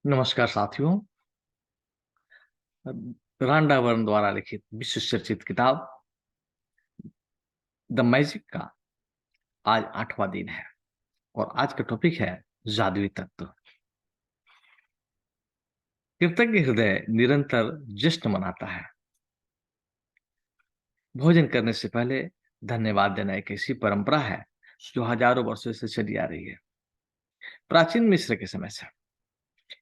नमस्कार साथियों। रांडा वर्ण द्वारा लिखित विश्व चर्चित किताब द मैजिक का आज 8वां दिन है और आज का टॉपिक है जादुई तत्व। कृतज्ञ हृदय निरंतर जश्न मनाता है। भोजन करने से पहले धन्यवाद देना एक ऐसी परंपरा है जो हजारों वर्षों से चली आ रही है। प्राचीन मिस्र के समय से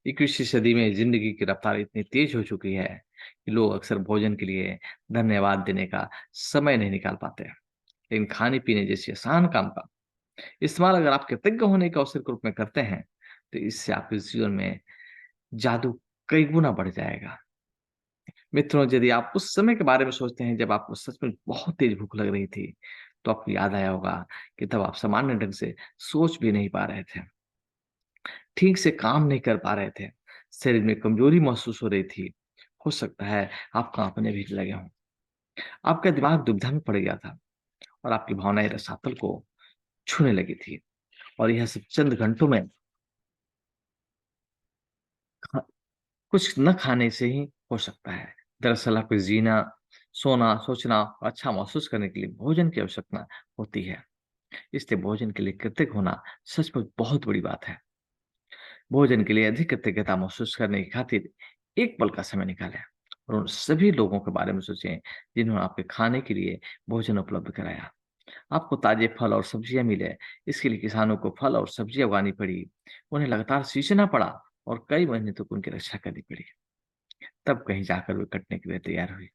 21वीं सदी में जिंदगी की रफ्तार इतनी तेज हो चुकी है कि लोग अक्सर भोजन के लिए धन्यवाद देने का समय नहीं निकाल पाते। लेकिन खाने पीने जैसे आसान काम का इस्तेमाल अगर आप कृतज्ञ होने के अवसर के रूप में करते हैं, तो इससे आपके जीवन में जादू कई गुना बढ़ जाएगा। मित्रों, यदि आप उस समय के बारे में सोचते हैं जब आपको सच में बहुत तेज भूख लग रही थी, तो आपको याद आया होगा कि तब आप सामान्य ढंग से सोच भी नहीं पा रहे थे, ठीक से काम नहीं कर पा रहे थे, शरीर में कमजोरी महसूस हो रही थी। हो सकता है आप कांपने भी लगे हों। आपका दिमाग दुविधा में पड़ गया था और आपकी भावनाएं रसातल को छूने लगी थी। और यह सब चंद घंटों में कुछ न खाने से ही हो सकता है। दरअसल आपको जीना, सोना, सोचना और अच्छा महसूस करने के लिए भोजन की आवश्यकता होती है। इसलिए भोजन के लिए कृतज्ञ होना सचमुच बहुत बड़ी बात है। भोजन के लिए अधिक कृतज्ञता महसूस करने की खातिर एक पल का समय निकालें और उन सभी लोगों के बारे में सोचें जिन्होंने आपके खाने के लिए भोजन उपलब्ध कराया। आपको ताजे फल और सब्जियां मिले, इसके लिए किसानों को फल और सब्जियां उगानी पड़ी, उन्हें लगातार सींचना पड़ा और कई महीने तक उनकी रक्षा करनी पड़ी। तब कहीं जाकर वे कटने के लिए तैयार हुई।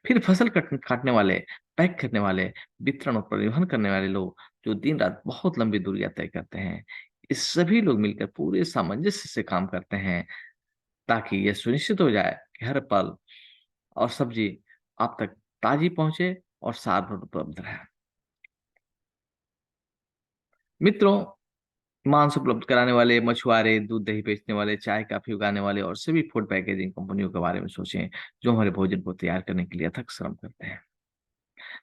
फिर फसल काटने वाले, पैक करने वाले, वितरण और परिवहन करने वाले लोग जो दिन रात बहुत लंबी दूरियां तय करते हैं, ये सभी लोग मिलकर पूरे सामंजस्य से काम करते हैं ताकि यह सुनिश्चित हो जाए कि हर फल और सब्जी आप तक ताजी पहुंचे और साल भर उपलब्ध रहे। मित्रों, मांस उपलब्ध कराने वाले मछुआरे, दूध दही बेचने वाले, चाय कॉफी उगाने वाले और सभी फूड पैकेजिंग कंपनियों के बारे में सोचें जो हमारे भोजन को तैयार करने के लिए अथक श्रम करते हैं।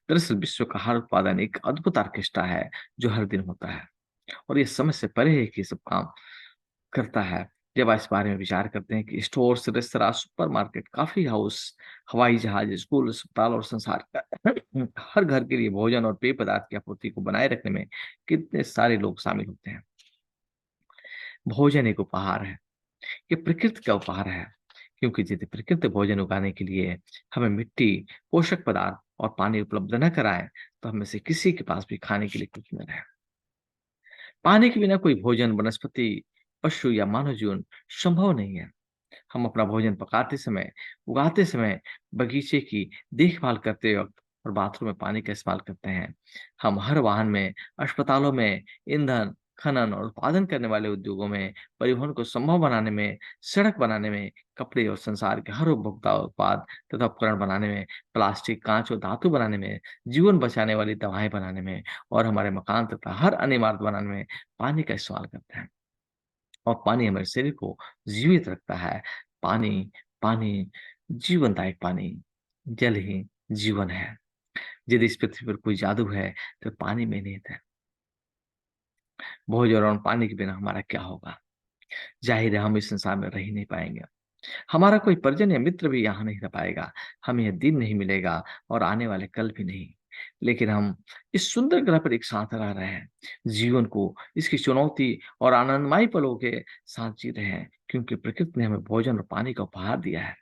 दरअसल विश्व का हर उत्पादन एक अद्भुत ऑर्केस्ट्रा है जो हर दिन होता है और ये समझ से परे है कि ये सब काम करता है। जब आप इस बारे में विचार करते हैं कि stores, restaurant, supermarket, coffee house, हवाई जहाज, स्कूल, अस्पताल और संसार का हर घर के लिए भोजन और पेय पदार्थ की आपूर्ति को बनाए रखने में कितने सारे लोग शामिल होते हैं। भोजन एक उपहार है, ये प्रकृति का उपहार है, क्योंकि यदि प्रकृति भोजन उगाने के लिए हमें मिट्टी, पोषक पदार्थ और पानी उपलब्ध न कराए, तो हम में से किसी के पास भी खाने के लिए कुछ न रहे। पानी के बिना कोई भोजन, वनस्पति, पशु या मानव जीवन संभव नहीं है। हम अपना भोजन पकाते समय, उगाते समय, बगीचे की देखभाल करते वक्त और बाथरूम में पानी का इस्तेमाल करते हैं। हम हर वाहन में, अस्पतालों में, ईंधन, खनन और उत्पादन करने वाले उद्योगों में, परिवहन को संभव बनाने में, सड़क बनाने में, कपड़े और संसार के हर उपभोक्ता उत्पाद तथा उपकरण बनाने में, प्लास्टिक, कांच और धातु बनाने में, जीवन बचाने वाली दवाएं बनाने में और हमारे मकान तथा हर अन्य इमारत बनाने में पानी का इस्तेमाल करते हैं। और पानी हमारे शरीर को जीवित रखता है। पानी, पानी, जीवनदायक पानी, जल ही जीवन है। यदि इस पृथ्वी पर कोई जादू है, तो पानी में निहित है। भोजन और पानी के बिना हमारा क्या होगा? ज़ाहिर है हम इस संसार में रह ही नहीं पाएँगे। हमारा कोई परिजन या मित्र भी यहाँ नहीं रह पाएगा। हमें यह दिन नहीं मिलेगा और आने वाले कल भी नहीं। लेकिन हम इस सुंदर ग्रह पर एक साथ रह रहे हैं। जीवन को इसकी चुनौती और आनंदमयी पलों के साथ जी रहे हैं, क्योंकि प्रकृति ने हमें भोजन और पानी का उपहार दिया है।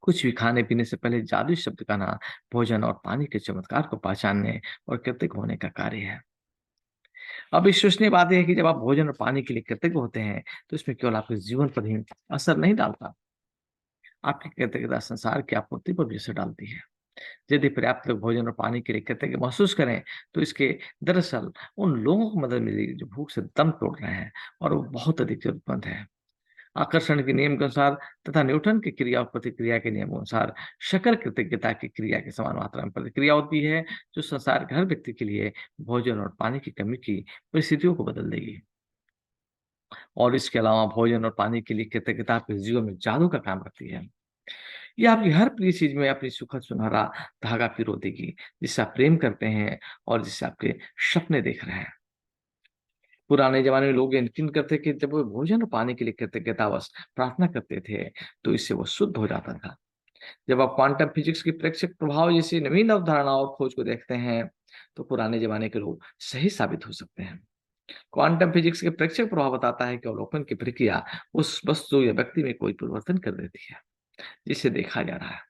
कुछ भी खाने-पीने से पहले जादुई शब्द का ना भोजन और पानी के चमत्कार को पहचानने और कृतज्ञ होने का कार्य है। अब विश्वसनीय बात यह है कि जब आप भोजन और पानी के लिए कृतज्ञ होते हैं, तो इसमें केवल आपके जीवन पर ही असर नहीं डालता, आपकी कृतज्ञता संसार की आपूर्ति पर भी असर डालती है। यदि पर्याप्त लोग भोजन और पानी के लिए कृतज्ञ महसूस करें, तो इसके दरअसल उन लोगों को मदद मिलेगी जो भूख से दम तोड़ रहे हैं और वो बहुत अधिक जरूरतमंद है। आकर्षण के नियम के अनुसार तथा न्यूटन की क्रिया और प्रतिक्रिया के नियम अनुसार शकल कृतज्ञता की क्रिया की समान मात्रा में प्रतिक्रिया होती है, जो संसार के हर व्यक्ति के लिए भोजन और पानी की कमी की परिस्थितियों को बदल देगी। और इसके अलावा भोजन और पानी के लिए कृतज्ञता आपके जीवन में जादू का काम करती है। ये आपकी हर प्रिय चीज में अपनी सुखद सुनहरा धागा पिरो देगी, जिससे आप प्रेम करते हैं और जिससे आपके सपने देख रहे हैं। पुराने जमाने में लोग यकीन करते कि जब वो भोजन और पानी के लिए कृतज्ञतावश प्रार्थना करते थे, तो इससे वो शुद्ध हो जाता था। जब आप क्वांटम फिजिक्स की प्रेक्षक प्रभाव जैसी नवीन अवधारणाओं और खोज को देखते हैं, तो पुराने जमाने के लोग सही साबित हो सकते हैं। क्वांटम फिजिक्स के प्रेक्षक प्रभाव बताता है कि अवलोकन की प्रक्रिया उस वस्तु या व्यक्ति में कोई परिवर्तन कर देती है जिसे देखा जा रहा है।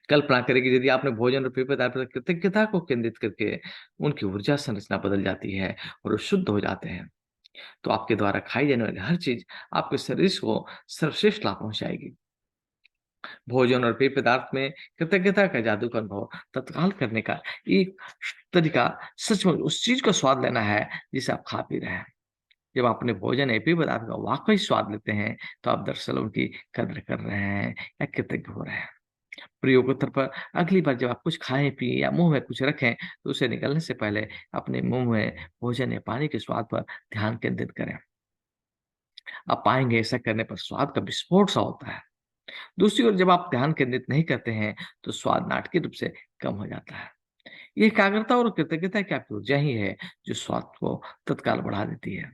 कल्पना करें कि यदि आपने भोजन और पेय पदार्थ पर कृतज्ञता को केंद्रित करके उनकी ऊर्जा संरचना बदल जाती है और वो शुद्ध हो जाते हैं, तो आपके द्वारा खाई जाने वाली हर चीज आपके शरीर को सर्वश्रेष्ठ लाभ पहुंचाएगी। भोजन और पेय पदार्थ में कृतज्ञता का जादू का अनुभव तत्काल करने का एक तरीका सचमुच उस चीज का स्वाद लेना है जिसे आप खा पी रहे हैं। जब आप अपने भोजन या पेय पदार्थ का वाकई स्वाद लेते हैं, तो आप दरअसल उनकी कद्र कर रहे हैं या कृतज्ञ हो रहे हैं। प्रयोगोत्तर पर अगली बार जब आप कुछ खाएं पिए या मुंह में कुछ रखें, तो उसे निगलने से पहले अपने मुंह में भोजन या पानी के स्वाद पर ध्यान केंद्रित करें। आप पाएंगे ऐसा करने पर स्वाद का विस्फोट सा होता है। दूसरी ओर जब आप ध्यान केंद्रित नहीं करते हैं, तो स्वाद नाटकीय रूप से कम हो जाता है। ये एकाग्रता और कृतज्ञता की आपकी ऊर्जा ही है जो स्वाद को तत्काल बढ़ा देती है।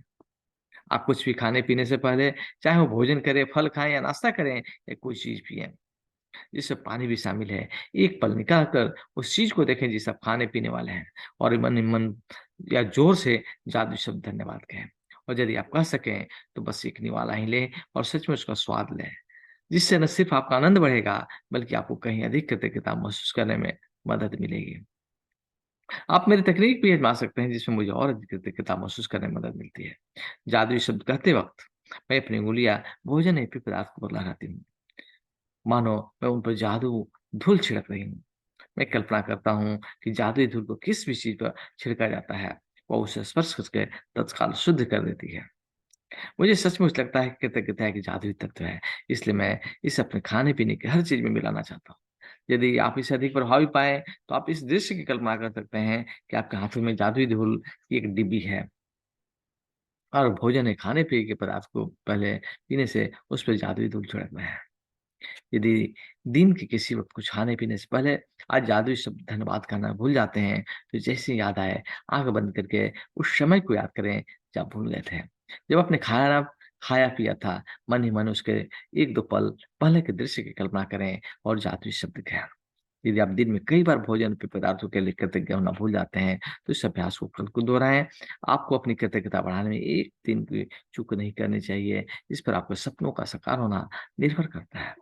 आप कुछ भी खाने पीने से पहले, चाहे वो भोजन करें, फल खाएं या नाश्ता करें या कोई चीज पिए जिसमें पानी भी शामिल है, एक पल निकाल कर उस चीज को देखें जिसे आप खाने पीने वाले हैं, और मन ही मन या जोर से जादुई शब्द धन्यवाद कहें। और यदि आप कह सकें, तो बस एक निवाला ही लें और सच में उसका स्वाद लें, जिससे न सिर्फ आपका आनंद बढ़ेगा, बल्कि आपको कहीं अधिक कृतज्ञता महसूस करने में मदद मिलेगी। आप मेरी तकनीक भी आजमा सकते हैं, जिसमें मुझे और अधिक कृतज्ञता महसूस करने में मदद मिलती है। जादुई शब्द कहते वक्त मैं अपनी उंगलियां भोजन या पेय पदार्थ को लहराती हूँ, मानो मैं उन पर जादू धूल छिड़क रही हूँ। मैं कल्पना करता हूँ कि जादुई धूल को किस भी चीज पर छिड़का जाता है, वह उसे स्पर्श करके तत्काल शुद्ध कर देती है। मुझे सचमुच लगता है कि कृतज्ञता एक जादुई तत्व है, इसलिए मैं इसे अपने खाने पीने की हर चीज में मिलाना चाहता हूँ। यदि आप इसे अधिक प्रभावी पाए, तो आप इस दृश्य की कल्पना कर सकते हैं कि आपके हाथों में जादुई धूल की एक डिब्बी है, और भोजन या खाने पिए के पदार्थ को पहले पीने से उस पर जादुई धूल छिड़कना है। यदि दिन के किसी वक़्त कुछ खाने-पीने से पहले आज जादुई शब्द धन्यवाद कहना भूल जाते हैं, तो जैसे ही याद आए, आँख बंद करके उस समय को याद करें जब आप भूल गए थे। जब आपने खाया-पिया था, मन ही मन उसके 1-2 पल पहले के दृश्य की कल्पना करें और जादुई शब्द कहें। यदि आप दिन में कई बार भोजन पे पदार्थों के लिए कृतज्ञ होना भूल जाते हैं, तो इस अभ्यास को खुद को दोहराएँ। आपको अपनी कृतज्ञता बढ़ाने में 1 दिन की चूक नहीं करनी चाहिए। इस पर आपके सपनों का साकार होना निर्भर करता है।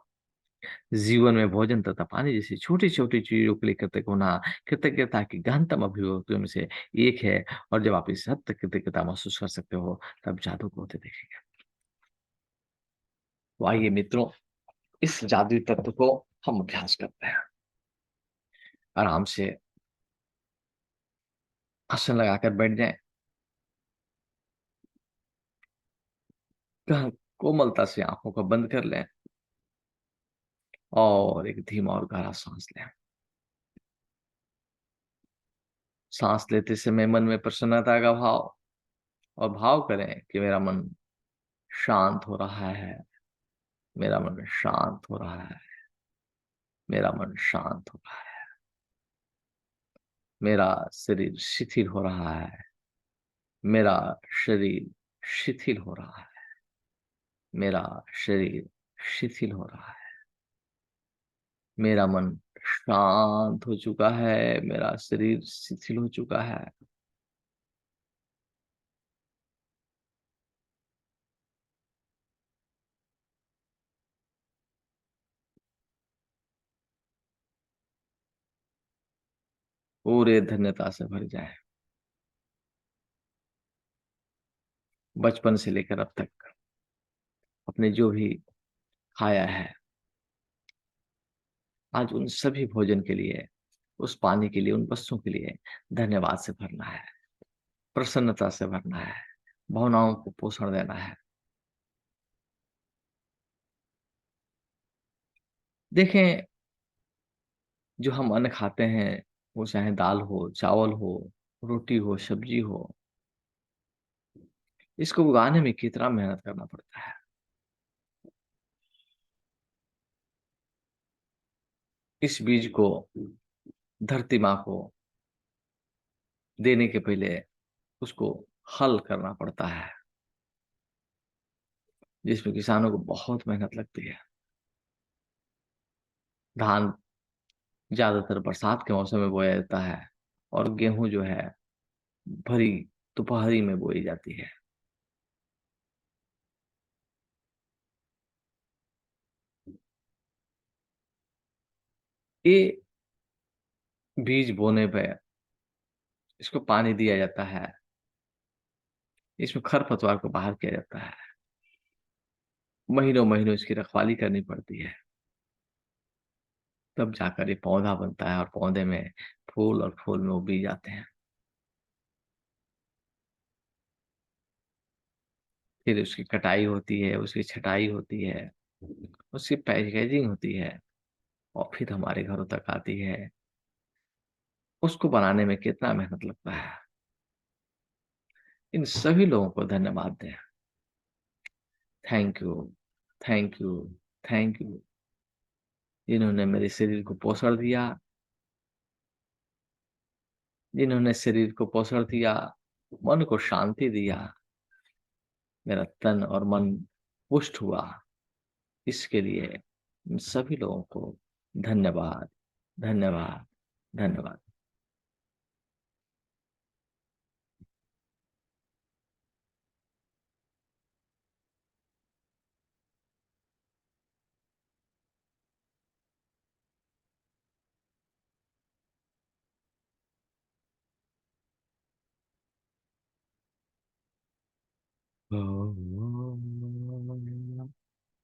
जीवन में भोजन तथा पानी जैसी छोटी-छोटी चीज़ों के लिए कृतज्ञ होना कृतज्ञता की गहनतम अभिव्यक्तियों में से एक है, और जब आप इस हद तक कृतज्ञता महसूस कर सकते हो, तब जादू को होते देखेंगे। तो आइए मित्रों, इस जादुई तत्व को हम अभ्यास करते हैं। आराम से आसन लगाकर बैठ जाएँ, कोमलता से आँखों को बंद कर लें और एक धीमा और गहरा साँस लें। साँस लेते समय मन में प्रसन्नता का भाव, और भाव करें कि मेरा मन शांत हो रहा है, मेरा मन शांत हो रहा है, मेरा मन शांत हो रहा है, मेरा शरीर शिथिल हो रहा है, मेरा शरीर शिथिल हो रहा है, मेरा शरीर शिथिल हो रहा है, मेरा मन शांत हो चुका है, मेरा शरीर शिथिल हो चुका है। पूरे धन्यता से भर जाए। बचपन से लेकर अब तक आपने जो भी खाया है, आज उन सभी भोजन के लिए, उस पानी के लिए, उन वस्तुओं के लिए धन्यवाद से भरना है, प्रसन्नता से भरना है, भावनाओं को पोषण देना है। देखें, जो हम अन्न खाते हैं, वो चाहे दाल हो, चावल हो, रोटी हो, सब्जी हो, इसको उगाने में कितना मेहनत करना पड़ता है। इस बीज को धरती माँ को देने के पहले उसको हल करना पड़ता है, जिसमें किसानों को बहुत मेहनत लगती है। धान ज़्यादातर बरसात के मौसम में बोया जाता है और गेहूँ जो है भरी दोपहरी में बोई जाती है। ये बीज बोने पे इसको पानी दिया जाता है, इसमें खरपतवार को बाहर किया जाता है, महीनों-महीनों इसकी रखवाली करनी पड़ती है, तब जाकर ये पौधा बनता है और पौधे में फूल और फूल में वो बीज आते हैं। फिर उसकी कटाई होती है, उसकी छँटाई होती है, उसकी पैकेजिंग होती है और फिर हमारे घरों तक आती है। उसको बनाने में कितना मेहनत लगता है। इन सभी लोगों को धन्यवाद दें। Thank you, thank you, thank you, जिन्होंने मेरे शरीर को पोषण दिया, जिन्होंने शरीर को पोषण दिया, मन को शांति दिया, मेरा तन और मन पुष्ट हुआ। इसके लिए इन सभी लोगों को धन्यवाद, धन्यवाद, धन्यवाद।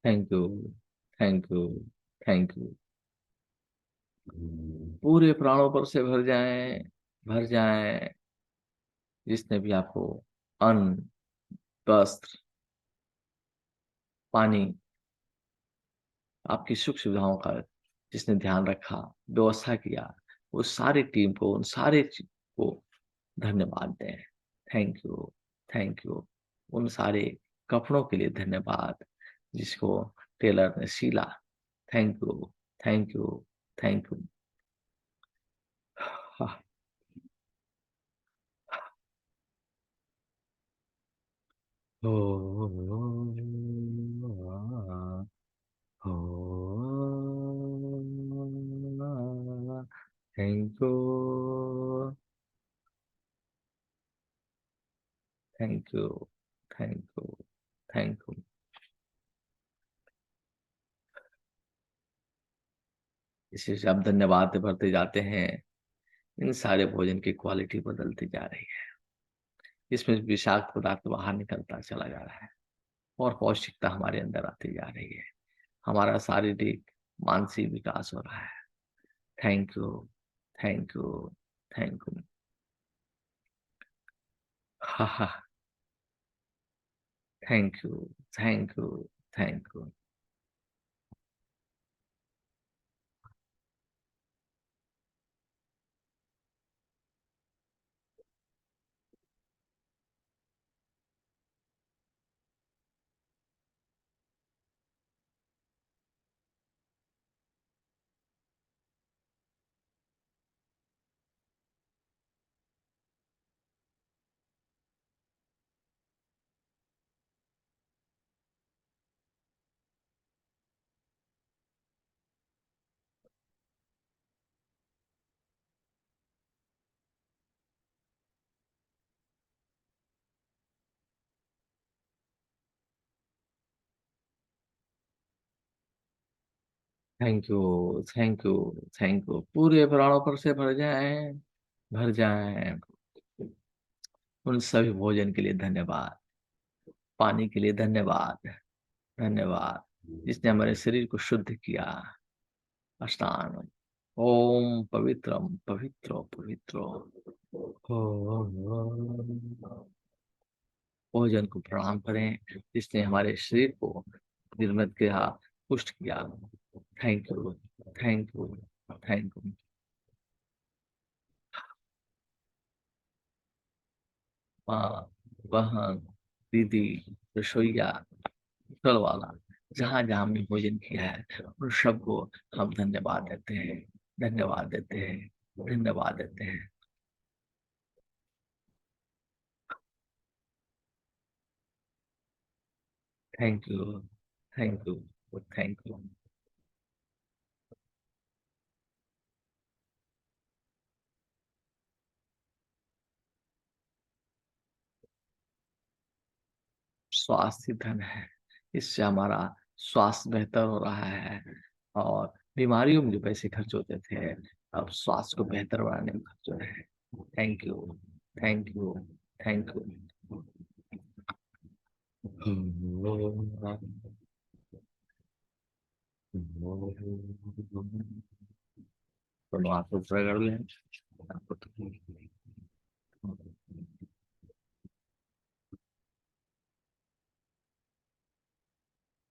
Thank you, thank you, thank you. पूरे प्राणों पर से भर जाएं, जिसने भी आपको अन्न, वस्त्र, पानी, आपकी सुख सुविधाओं का जिसने ध्यान रखा, व्यवस्था किया, उस सारी टीम को, उन सारे को धन्यवाद दें। Thank you, thank you. उन सारे कपड़ों के लिए धन्यवाद, जिसको टेलर ने सिला। Thank you, thank you, thank you. हाँ, हो, thank you, thank you, thank you, thank you. इसी से आप धन्यवाद बढ़ते जाते हैं, इन सारे भोजन की क्वालिटी बदलती जा रही है। इसमें विषाक्त पदार्थ बाहर निकलता चला जा रहा है और पौष्टिकता हमारे अंदर आती जा रही है। हमारा शारीरिक, मानसिक विकास हो रहा है। Thank you, thank you, thank you. हा हा, thank you, thank you, thank you. Thank you, thank you, thank you. पूरे प्राणों पर से भर जाएं, भर जाएं। उन सभी भोजन के लिए धन्यवाद, पानी के लिए धन्यवाद, धन्यवाद, जिसने हमारे शरीर को शुद्ध किया। स्नान, ओम पवित्रम पवित्रो पवित्रो। ओम। भोजन को प्रणाम करें, जिसने हमारे शरीर को निर्मित किया, पुष्ट किया। Thank you, thank you, thank you. माँ, बहन, दीदी, रसोईया, होटल वाला, जहाँ जहाँ हमने भोजन किया है, उन सबको हम धन्यवाद देते हैं, धन्यवाद देते हैं, धन्यवाद देते हैं। Thank you. Thank you. Thank you. स्वास्थ्य धन है। इससे हमारा स्वास्थ्य बेहतर हो रहा है, और बीमारियों में जो पैसे खर्च होते थे, अब स्वास्थ्य को बेहतर बनाने में खर्च हो रहे हैं। Thank you. Thank you. Thank you. तो आप तो कर लें। आपको तो